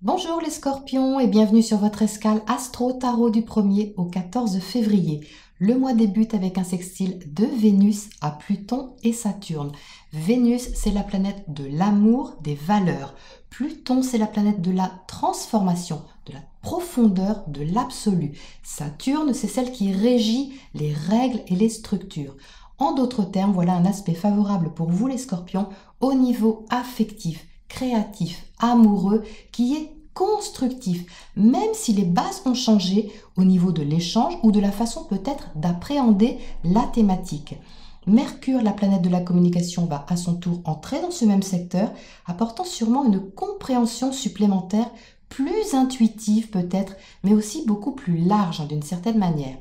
Bonjour les scorpions et bienvenue sur votre escale Astro Tarot du 1er au 14 février. Le mois débute avec un sextile de Vénus à Pluton et Saturne. Vénus, c'est la planète de l'amour, des valeurs. Pluton, c'est la planète de la transformation, de la profondeur, de l'absolu. Saturne, c'est celle qui régit les règles et les structures. En d'autres termes, voilà un aspect favorable pour vous les scorpions au niveau affectif, créatif, amoureux, qui est constructif, même si les bases ont changé au niveau de l'échange ou de la façon peut-être d'appréhender la thématique. Mercure, la planète de la communication, va à son tour entrer dans ce même secteur, apportant sûrement une compréhension supplémentaire, plus intuitive peut-être, mais aussi beaucoup plus large d'une certaine manière.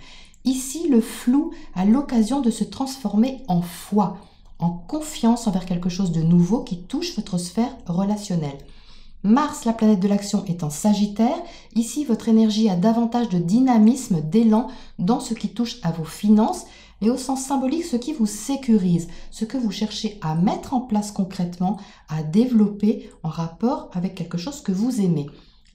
Ici, le flou a l'occasion de se transformer en foi, en confiance envers quelque chose de nouveau qui touche votre sphère relationnelle. Mars, la planète de l'action, est en Sagittaire. Ici, votre énergie a davantage de dynamisme, d'élan dans ce qui touche à vos finances, mais au sens symbolique, ce qui vous sécurise, ce que vous cherchez à mettre en place concrètement, à développer en rapport avec quelque chose que vous aimez.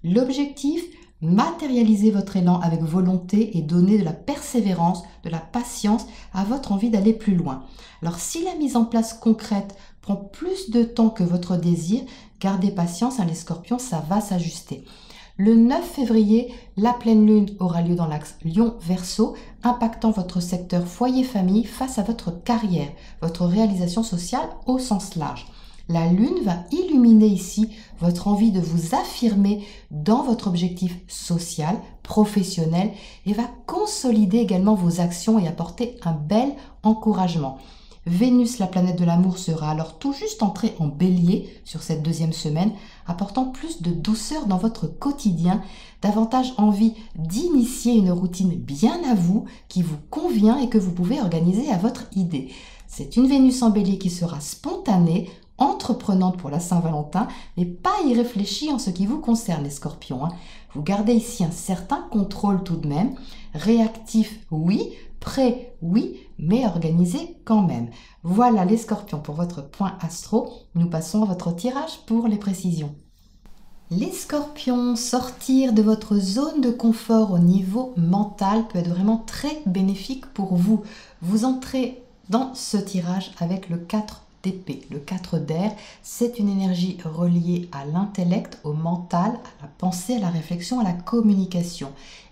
L'objectif, matérialiser votre élan avec volonté et donner de la persévérance, de la patience à votre envie d'aller plus loin. Alors si la mise en place concrète prend plus de temps que votre désir, gardez patience, les scorpions, ça va s'ajuster. Le 9 février, la pleine lune aura lieu dans l'axe Lion-Verseau, impactant votre secteur foyer-famille face à votre carrière, votre réalisation sociale au sens large. La lune va illuminer ici votre envie de vous affirmer dans votre objectif social, professionnel et va consolider également vos actions et apporter un bel encouragement. Vénus, la planète de l'amour, sera alors tout juste entrée en bélier sur cette deuxième semaine, apportant plus de douceur dans votre quotidien, davantage envie d'initier une routine bien à vous, qui vous convient et que vous pouvez organiser à votre idée. C'est une Vénus en bélier qui sera spontanée, entreprenante pour la Saint-Valentin, mais pas irréfléchie en ce qui vous concerne les scorpions. Vous gardez ici un certain contrôle tout de même, réactif oui, prêt oui, mais organisé quand même. Voilà les scorpions pour votre point astro. Nous passons à votre tirage pour les précisions. Les scorpions, sortir de votre zone de confort au niveau mental peut être vraiment très bénéfique pour vous. Vous entrez dans ce tirage avec le 4 d'épée. Le 4 d'air, c'est une énergie reliée à l'intellect, au mental, à la pensée, à la réflexion, à la communication.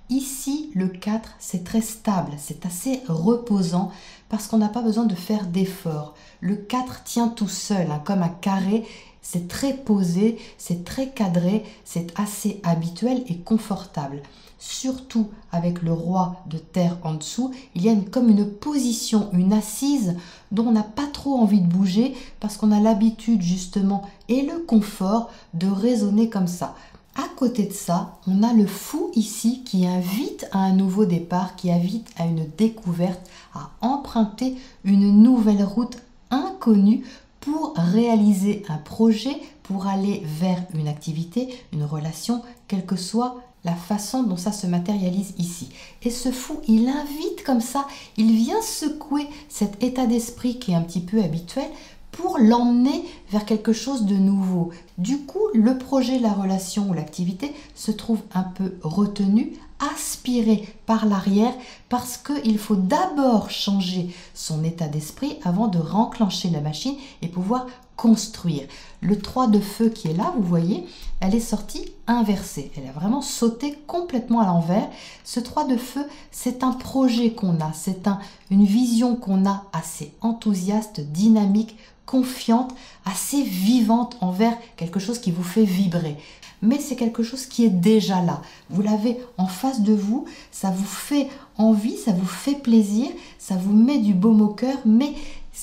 Ici, le 4, c'est très stable, c'est assez reposant parce qu'on n'a pas besoin de faire d'efforts. Le 4 tient tout seul, comme un carré, c'est très posé, c'est très cadré, c'est assez habituel et confortable. Surtout avec le roi de terre en dessous, il y a comme une position, une assise dont on n'a pas trop envie de bouger parce qu'on a l'habitude justement et le confort de raisonner comme ça. À côté de ça, on a le fou ici qui invite à un nouveau départ, qui invite à une découverte, à emprunter une nouvelle route inconnue pour réaliser un projet, pour aller vers une activité, une relation, quelle que soit la façon dont ça se matérialise ici. Et ce fou, il invite comme ça, il vient secouer cet état d'esprit qui est un petit peu habituel pour l'emmener vers quelque chose de nouveau. Du coup, le projet, la relation ou l'activité se trouve un peu retenu, aspiré par l'arrière parce qu'il faut d'abord changer son état d'esprit avant de renclencher la machine et pouvoir construire. Le 3 de feu qui est là, vous voyez, elle est sortie inversée. Elle a vraiment sauté complètement à l'envers. Ce 3 de feu, c'est un projet qu'on a, c'est une vision qu'on a assez enthousiaste, dynamique, confiante, assez vivante envers quelque chose qui vous fait vibrer. Mais c'est quelque chose qui est déjà là. Vous l'avez en face de vous, ça vous fait envie, ça vous fait plaisir, ça vous met du baume au cœur, mais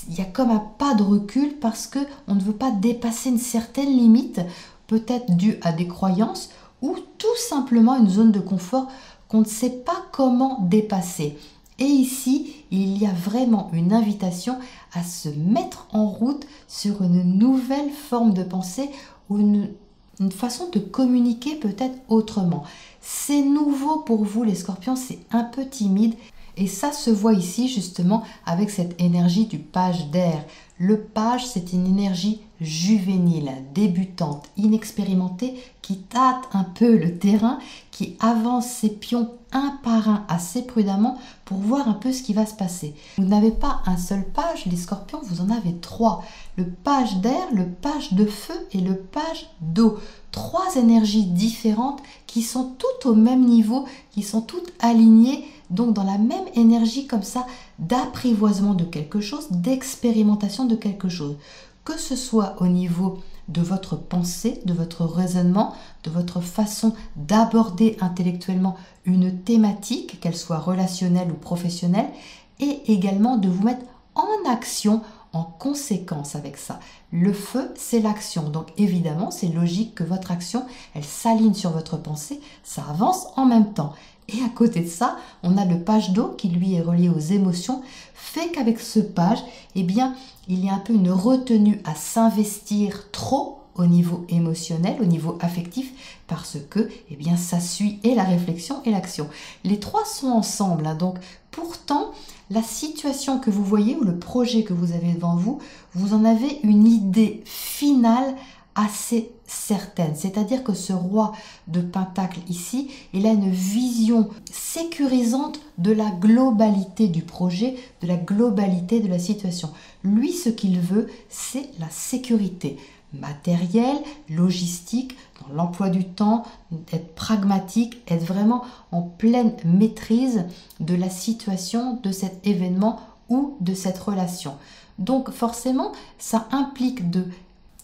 il y a comme un pas de recul parce qu'on ne veut pas dépasser une certaine limite, peut-être due à des croyances ou tout simplement une zone de confort qu'on ne sait pas comment dépasser. Et ici, il y a vraiment une invitation à se mettre en route sur une nouvelle forme de pensée ou une façon de communiquer peut-être autrement. C'est nouveau pour vous les scorpions, c'est un peu timide et ça se voit ici justement avec cette énergie du page d'air. Le page, c'est une énergie juvénile, débutante, inexpérimentée, qui tâte un peu le terrain, qui avance ses pions un par un assez prudemment pour voir un peu ce qui va se passer. Vous n'avez pas un seul page, les scorpions, vous en avez trois. Le page d'air, le page de feu et le page d'eau. Trois énergies différentes qui sont toutes au même niveau, qui sont toutes alignées, donc dans la même énergie comme ça d'apprivoisement de quelque chose, d'expérimentation de quelque chose. Que ce soit au niveau de votre pensée, de votre raisonnement, de votre façon d'aborder intellectuellement une thématique, qu'elle soit relationnelle ou professionnelle, et également de vous mettre en action en conséquence avec ça. Le feu, c'est l'action. Donc évidemment, c'est logique que votre action, elle s'aligne sur votre pensée, ça avance en même temps. Et à côté de ça, on a le page d'eau qui lui est relié aux émotions, fait qu'avec ce page, eh bien, il y a un peu une retenue à s'investir trop au niveau émotionnel, au niveau affectif, parce que, eh bien, ça suit et la réflexion et l'action. Les trois sont ensemble, hein, donc pourtant, la situation que vous voyez ou le projet que vous avez devant vous, vous en avez une idée finale assez certaine. C'est-à-dire que ce roi de Pentacle ici, il a une vision sécurisante de la globalité du projet, de la globalité de la situation. Lui, ce qu'il veut, c'est la sécurité matérielle, logistique, dans l'emploi du temps, être pragmatique, être vraiment en pleine maîtrise de la situation, de cet événement ou de cette relation. Donc forcément, ça implique de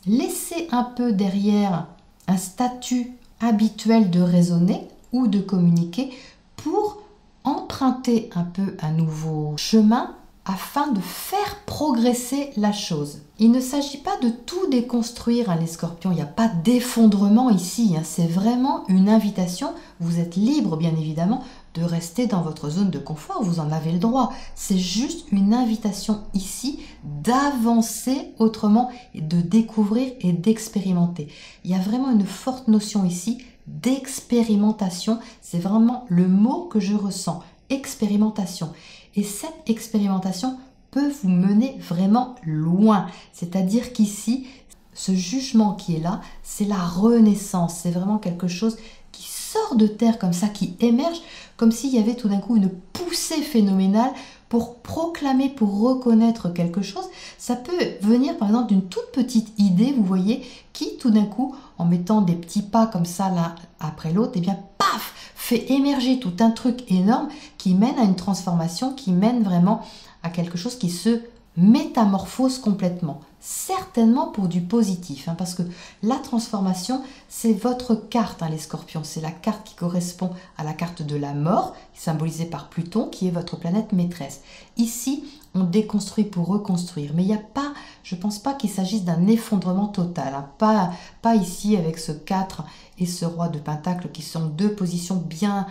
laisser un peu derrière un statut habituel de raisonner ou de communiquer pour emprunter un peu un nouveau chemin afin de faire progresser la chose. Il ne s'agit pas de tout déconstruire, hein, les scorpions, il n'y a pas d'effondrement ici, hein, c'est vraiment une invitation, vous êtes libre bien évidemment de rester dans votre zone de confort, vous en avez le droit, c'est juste une invitation ici d'avancer autrement, et de découvrir et d'expérimenter. Il y a vraiment une forte notion ici d'expérimentation, c'est vraiment le mot que je ressens, expérimentation. Et cette expérimentation peut vous mener vraiment loin. C'est-à-dire qu'ici, ce jugement qui est là, c'est la renaissance. C'est vraiment quelque chose qui sort de terre comme ça, qui émerge, comme s'il y avait tout d'un coup une poussée phénoménale pour proclamer, pour reconnaître quelque chose. Ça peut venir par exemple d'une toute petite idée, vous voyez, qui tout d'un coup, en mettant des petits pas comme ça l'un après l'autre, et bien paf, fait émerger tout un truc énorme qui mène à une transformation, qui mène vraiment à quelque chose qui se métamorphose complètement. Certainement pour du positif, hein, parce que la transformation, c'est votre carte, hein, les scorpions. C'est la carte qui correspond à la carte de la mort, symbolisée par Pluton, qui est votre planète maîtresse. Ici, on déconstruit pour reconstruire, mais il n'y a pas, je ne pense pas qu'il s'agisse d'un effondrement total, hein. Pas ici avec ce 4 et ce roi de Pentacle qui sont deux positions bien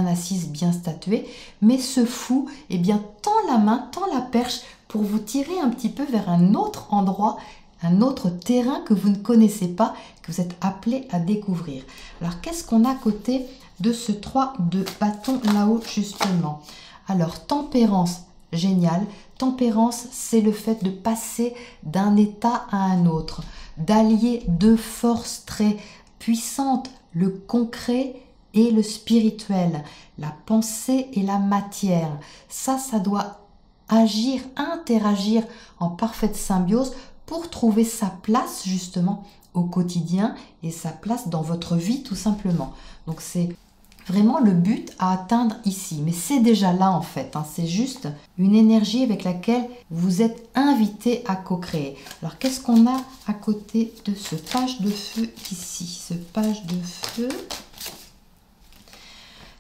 assises, bien statuées, mais ce fou, eh bien, tend la main, tend la perche pour vous tirer un petit peu vers un autre endroit, un autre terrain que vous ne connaissez pas, que vous êtes appelé à découvrir. Alors, qu'est-ce qu'on a à côté de ce 3 de bâton là-haut, justement? Alors, tempérance, génial. Tempérance, c'est le fait de passer d'un état à un autre, d'allier deux forces très puissantes, le concret et le spirituel, la pensée et la matière. Ça doit agir, interagir en parfaite symbiose pour trouver sa place justement au quotidien et sa place dans votre vie tout simplement. Donc c'est vraiment le but à atteindre ici, mais c'est déjà là en fait, hein. C'est juste une énergie avec laquelle vous êtes invité à co-créer. Alors qu'est-ce qu'on a à côté de ce page de feu ici? Ce page de feu,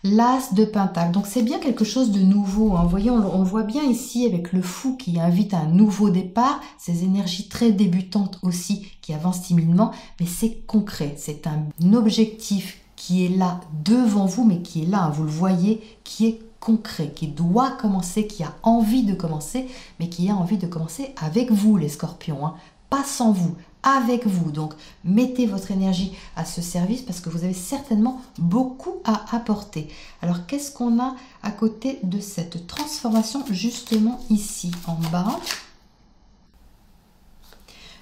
l'As de Pentacle, donc c'est bien quelque chose de nouveau, hein. Vous voyez, on voit bien ici avec le fou qui invite à un nouveau départ, ces énergies très débutantes aussi qui avancent timidement, mais c'est concret, c'est un objectif qui est là devant vous, mais qui est là, hein, vous le voyez, qui est concret, qui doit commencer, qui a envie de commencer, mais qui a envie de commencer avec vous les scorpions, hein, pas sans vous, avec vous. Donc mettez votre énergie à ce service parce que vous avez certainement beaucoup à apporter. Alors qu'est-ce qu'on a à côté de cette transformation justement ici en bas?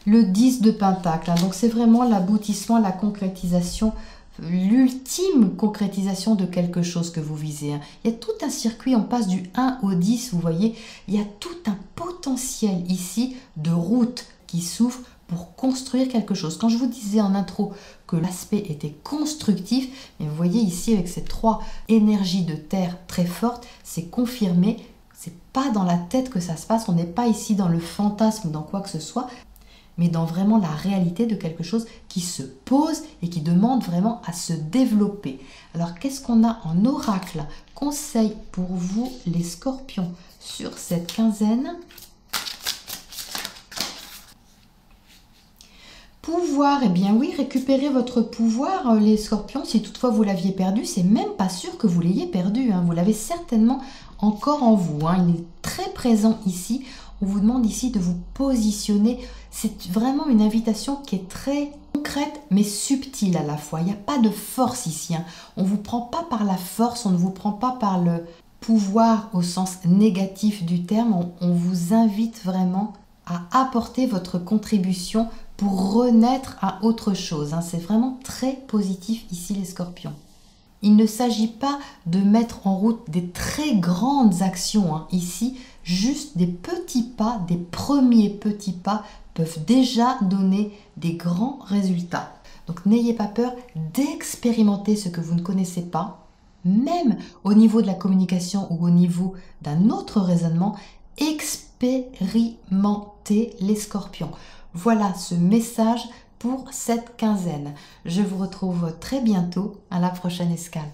le 10 de Pentacle. Hein. Donc c'est vraiment l'aboutissement, la concrétisation, l'ultime concrétisation de quelque chose que vous visez. Hein. Il y a tout un circuit, on passe du 1 au 10, vous voyez, il y a tout un potentiel ici de route qui s'ouvre pour construire quelque chose. Quand je vous disais en intro que l'aspect était constructif, mais vous voyez ici avec ces 3 énergies de terre très fortes, c'est confirmé, c'est pas dans la tête que ça se passe, on n'est pas ici dans le fantasme, dans quoi que ce soit, mais dans vraiment la réalité de quelque chose qui se pose et qui demande vraiment à se développer. Alors qu'est-ce qu'on a en oracle? Conseil pour vous les scorpions sur cette quinzaine. Pouvoir, eh bien oui, récupérez votre pouvoir les scorpions. Si toutefois vous l'aviez perdu, c'est même pas sûr que vous l'ayez perdu. Hein. Vous l'avez certainement encore en vous. Hein. Il est très présent ici. On vous demande ici de vous positionner. C'est vraiment une invitation qui est très concrète mais subtile à la fois. Il n'y a pas de force ici. Hein. On ne vous prend pas par la force, on ne vous prend pas par le pouvoir au sens négatif du terme. On vous invite vraiment à apporter votre contribution pour renaître à autre chose. Hein. C'est vraiment très positif ici les scorpions. Il ne s'agit pas de mettre en route des très grandes actions. Hein. Ici, juste des petits pas, des premiers petits pas peuvent déjà donner des grands résultats. Donc n'ayez pas peur d'expérimenter ce que vous ne connaissez pas, même au niveau de la communication ou au niveau d'un autre raisonnement, expérimentez les scorpions. Voilà ce message pour cette quinzaine. Je vous retrouve très bientôt à la prochaine escale.